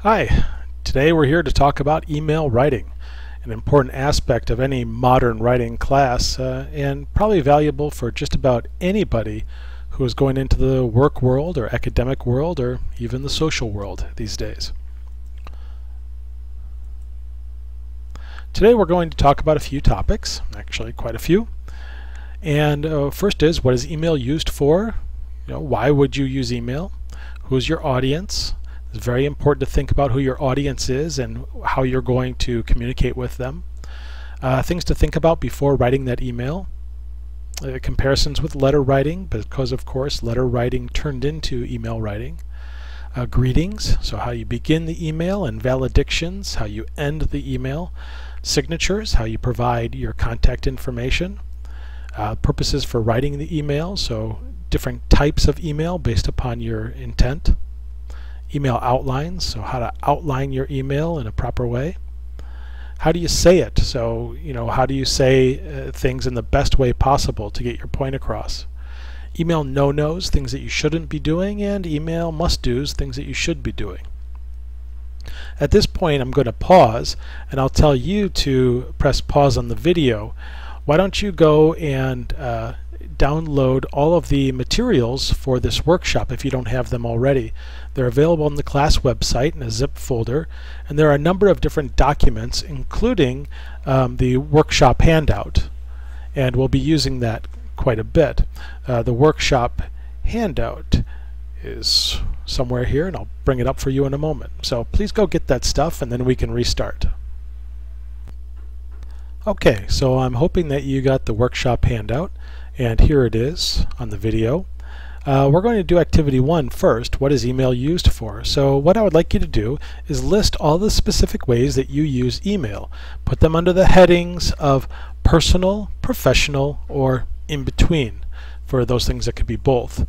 Hi, today we're here to talk about email writing, an important aspect of any modern writing class and probably valuable for just about anybody who is going into the work world or academic world or even the social world these days. Today we're going to talk about a few topics, actually quite a few. And first is, what is email used for? Why would you use email? Who's your audience? It's very important to think about who your audience is and how you're going to communicate with them. Things to think about before writing that email. Comparisons with letter writing, because of course letter writing turned into email writing. Greetings, so how you begin the email, and valedictions, how you end the email. Signatures, how you provide your contact information. Purposes for writing the email, so different types of email based upon your intent. Email outlines, so how to outline your email in a proper way. How do you say it? So, how do you say things in the best way possible to get your point across? Email no-nos, things that you shouldn't be doing, and email must-dos, things that you should be doing. At this point, I'm going to pause, and I'll tell you to press pause on the video. Why don't you go and download all of the materials for this workshop if you don't have them already. They're available on the class website in a zip folder, and there are a number of different documents, including the workshop handout, and we'll be using that quite a bit. The workshop handout is somewhere here, and I'll bring it up for you in a moment. So please go get that stuff, and then we can restart. Okay, so I'm hoping that you got the workshop handout, and here it is on the video. We're going to do activity 1 first. What is email used for? So what I would like you to do is list all the specific ways that you use email. Put them under the headings of personal, professional, or in between, for those things that could be both.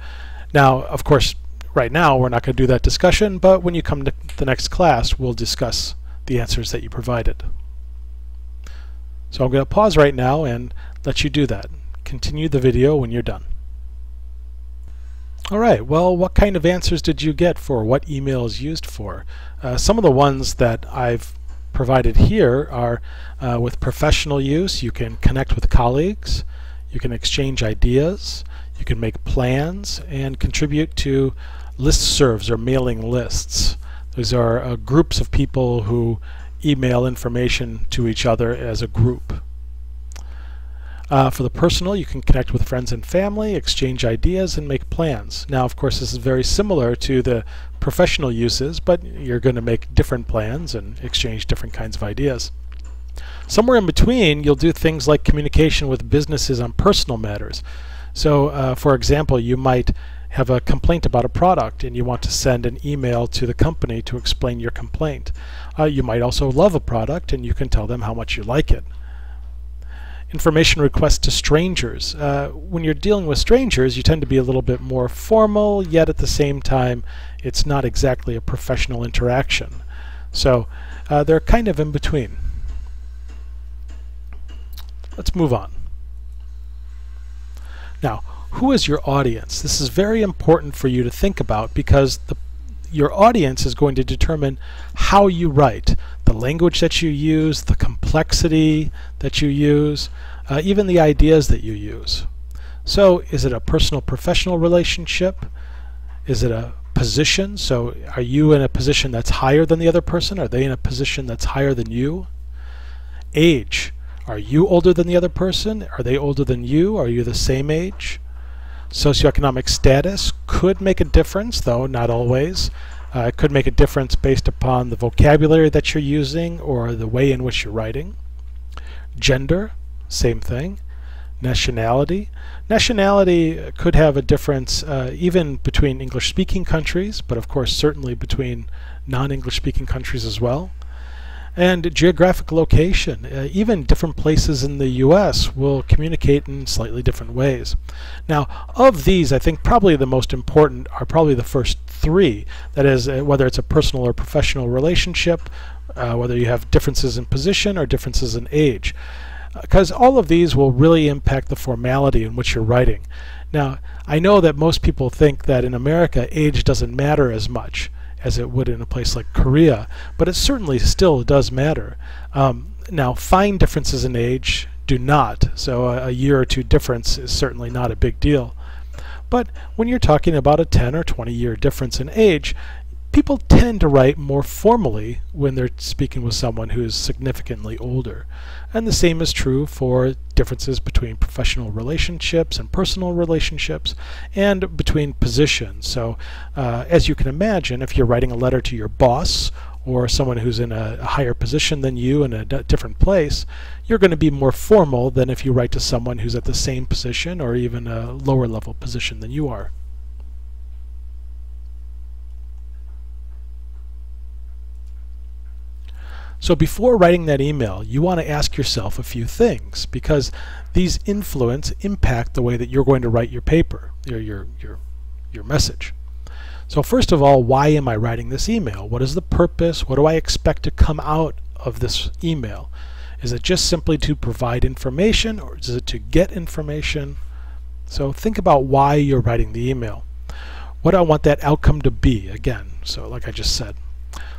Now, of course, right now we're not going to do that discussion, but when you come to the next class, we'll discuss the answers that you provided. So I'm going to pause right now and let you do that. Continue the video when you're done. Alright, well, what kind of answers did you get for what email is used for? Some of the ones that I've provided here are with professional use. You can connect with colleagues, you can exchange ideas, you can make plans, and contribute to listservs or mailing lists. Those are groups of people who email information to each other as a group. For the personal, you can connect with friends and family, exchange ideas, and make plans. Now, of course, this is very similar to the professional uses, but you're going to make different plans and exchange different kinds of ideas. Somewhere in between, you'll do things like communication with businesses on personal matters. So, for example, you might have a complaint about a product and you want to send an email to the company to explain your complaint. You might also love a product and you can tell them how much you like it. Information requests to strangers. When you're dealing with strangers, you tend to be a little bit more formal, yet at the same time it's not exactly a professional interaction. So they're kind of in between. Let's move on. Now, who is your audience? This is very important for you to think about because your audience is going to determine how you write, the language that you use, the complexity that you use, even the ideas that you use. So is it a personal-professional relationship? Is it a position? So are you in a position that's higher than the other person? Are they in a position that's higher than you? Age. Are you older than the other person? Are they older than you? Are you the same age? Socioeconomic status could make a difference, though not always. It could make a difference based upon the vocabulary that you're using or the way in which you're writing. Gender, same thing. Nationality. Nationality could have a difference even between English-speaking countries, but of course certainly between non-English-speaking countries as well. And geographic location. Even different places in the US will communicate in slightly different ways. Now, of these, I think probably the most important are probably the first three. That is, whether it's a personal or professional relationship, whether you have differences in position or differences in age. Because all of these will really impact the formality in which you're writing. Now, I know that most people think that in America age doesn't matter as much, as it would in a place like Korea, but it certainly still does matter. Now, fine differences in age do not, so a year or two difference is certainly not a big deal. But when you're talking about a 10 or 20 year difference in age, people tend to write more formally when they're speaking with someone who is significantly older. And the same is true for differences between professional relationships and personal relationships, and between positions. So as you can imagine, if you're writing a letter to your boss or someone who's in a higher position than you in a different place, you're going to be more formal than if you write to someone who's at the same position or even a lower level position than you are. So before writing that email, you want to ask yourself a few things, because these impact the way that you're going to write your paper, your message. So first of all, why am I writing this email? What is the purpose? What do I expect to come out of this email? Is it just simply to provide information, or is it to get information? So think about why you're writing the email. What do I want that outcome to be? Again, so like I just said.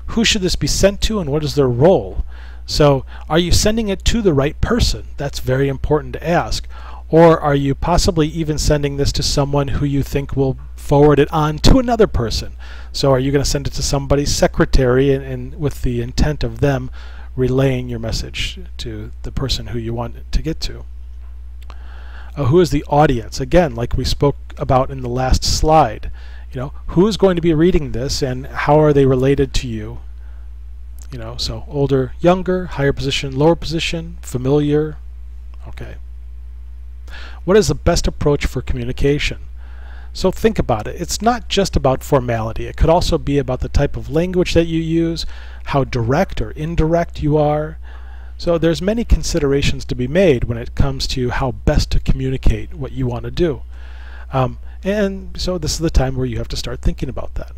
Who should this be sent to, and what is their role? So are you sending it to the right person? That's very important to ask. Or are you possibly even sending this to someone who you think will forward it on to another person? So are you going to send it to somebody's secretary and with the intent of them relaying your message to the person who you want it to get to? Who is the audience? Again, like we spoke about in the last slide. Who is going to be reading this, and how are they related to you? So older, younger, higher position, lower position, familiar. Okay. What is the best approach for communication? So think about it. It's not just about formality. It could also be about the type of language that you use, how direct or indirect you are. So there's many considerations to be made when it comes to how best to communicate what you want to do. And so this is the time where you have to start thinking about that.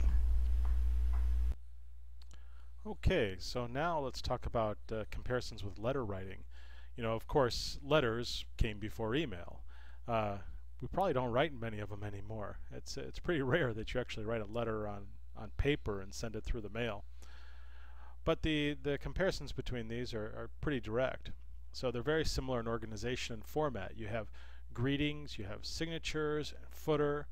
Okay, so now let's talk about comparisons with letter writing. Of course, letters came before email. We probably don't write many of them anymore. It's pretty rare that you actually write a letter on paper and send it through the mail. But the comparisons between these are pretty direct. So they're very similar in organization and format. You have greetings, you have signatures and footer,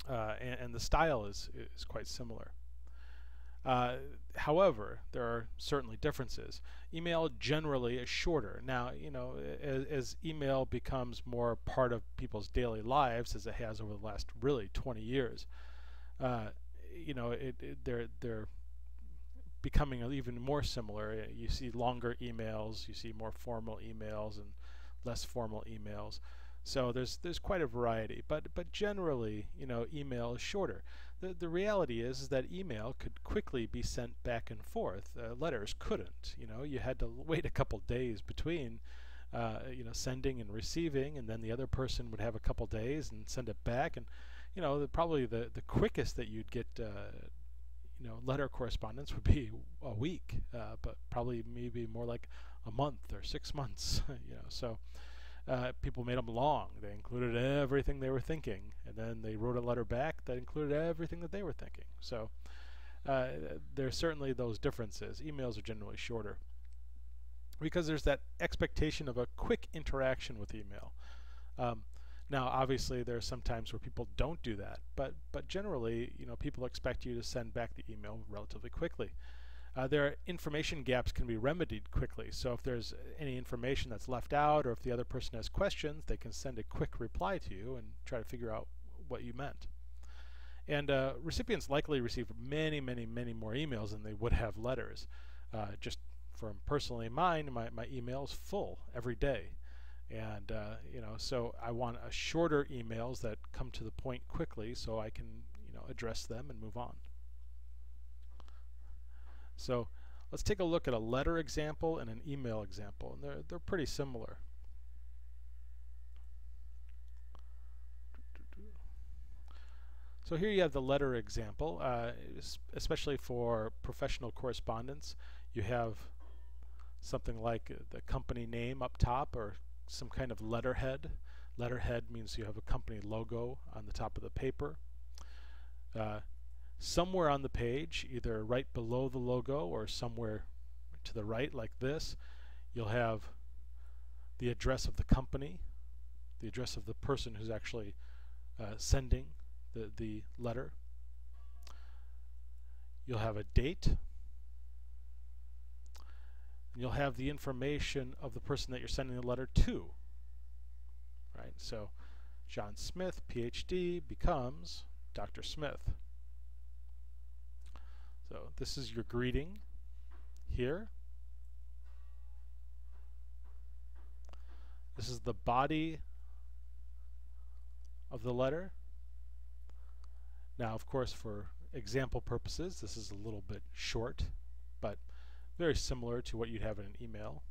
and the style is quite similar. However, there are certainly differences. Email generally is shorter. Now, as email becomes more part of people's daily lives, as it has over the last really 20 years, they're becoming even more similar. You see longer emails, you see more formal emails, and less formal emails. So there's quite a variety, but generally, email is shorter. The reality is that email could quickly be sent back and forth. Letters couldn't. You had to wait a couple days between sending and receiving, and then the other person would have a couple days and send it back. And probably the quickest that you'd get letter correspondence would be a week, but probably maybe more like a month or 6 months. So people made them long. They included everything they were thinking, and then they wrote a letter back that included everything that they were thinking. So there's certainly those differences. Emails are generally shorter because there's that expectation of a quick interaction with email. Now, obviously, there are some times where people don't do that, but generally, people expect you to send back the email relatively quickly. There are information gaps can be remedied quickly. So if there's any information that's left out, or if the other person has questions, they can send a quick reply to you and try to figure out what you meant. And recipients likely receive many, many, many more emails than they would have letters. Just from personally mine, my email is full every day. And so I want shorter emails that come to the point quickly, so I can address them and move on. So let's take a look at a letter example and an email example, and they're pretty similar. So here you have the letter example, especially for professional correspondence. You have something like the company name up top, or some kind of letterhead. Letterhead means you have a company logo on the top of the paper. somewhere on the page, either right below the logo or somewhere to the right like this, you'll have the address of the company, the address of the person who's actually sending the letter. You'll have a date, and you'll have the information of the person that you're sending the letter to. Right? So John Smith, PhD, becomes Dr. Smith. So this is your greeting here. This is the body of the letter. Now, of course, for example purposes, this is a little bit short, but very similar to what you'd have in an email.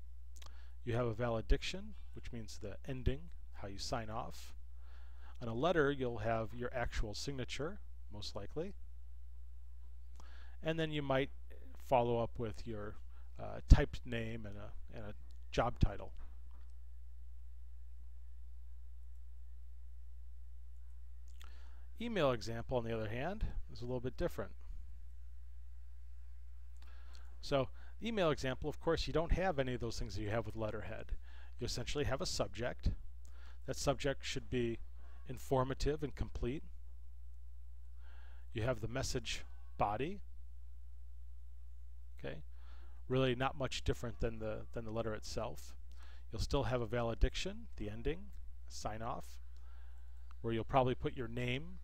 You have a valediction, which means the ending, how you sign off. On a letter, you'll have your actual signature, most likely. And then you might follow up with your typed name and a job title. Email example, on the other hand, is a little bit different. So, email example, of course, you don't have any of those things that you have with letterhead. You essentially have a subject. That subject should be informative and complete. You have the message body. Okay, really not much different than the letter itself. You'll still have a valediction, the ending, sign off, where you'll probably put your name.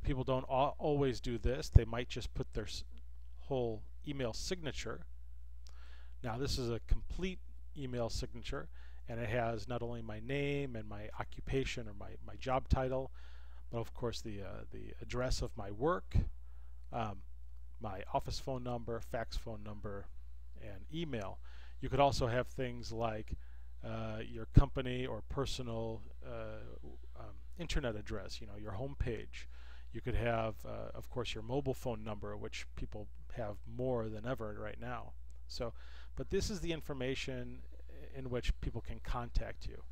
People don't always do this. They might just put their whole email signature. Now this is a complete email signature, and it has not only my name and my occupation or my job title, but of course the address of my work, my office phone number, fax phone number, and email. You could also have things like your company or personal internet address, your home page. You could have, of course, your mobile phone number, which people have more than ever right now. So, but this is the information in which people can contact you.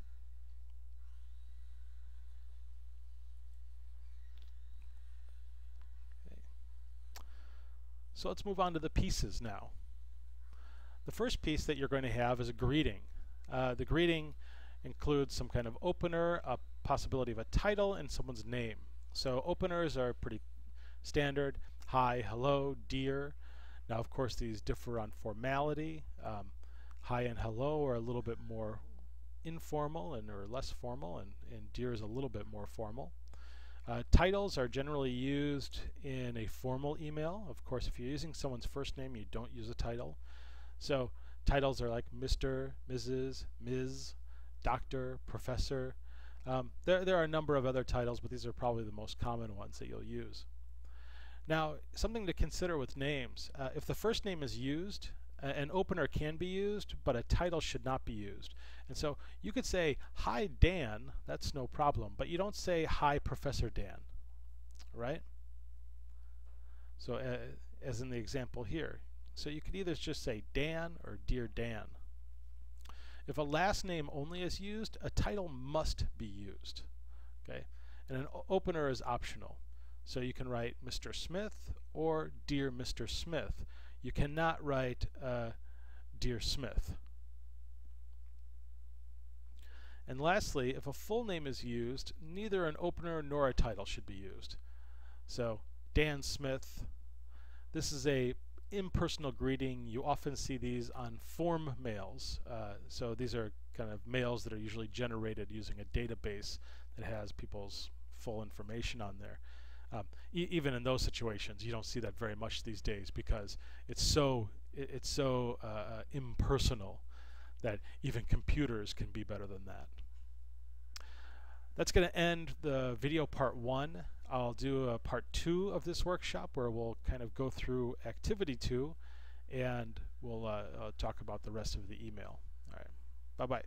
Okay. So let's move on to the pieces now. The first piece that you're going to have is a greeting. The greeting includes some kind of opener, a possibility of a title, and someone's name. So openers are pretty standard. Hi, hello, dear. Now, of course, these differ on formality. Hi and hello are a little bit more informal or less formal, and dear is a little bit more formal. Titles are generally used in a formal email. Of course, if you're using someone's first name, you don't use a title. So titles are like Mr., Mrs., Ms., Doctor, Professor. There are a number of other titles, but these are probably the most common ones that you'll use. Now, something to consider with names. If the first name is used, an opener can be used, but a title should not be used. And so you could say, hi Dan, that's no problem, but you don't say, hi Professor Dan, right? So as in the example here. So you could either just say Dan or Dear Dan. If a last name only is used, a title must be used. Okay? And an opener is optional. So you can write Mr. Smith or Dear Mr. Smith. You cannot write Dear Smith. And lastly, if a full name is used, neither an opener nor a title should be used. So Dan Smith. This is a impersonal greeting. You often see these on form mails. So these are kind of mails that are usually generated using a database that has people's full information on there. Even in those situations, you don't see that very much these days because it's so impersonal that even computers can be better than that. That's going to end the video part 1. I'll do a part 2 of this workshop where we'll kind of go through activity 2 and we'll talk about the rest of the email. All right. Bye-bye.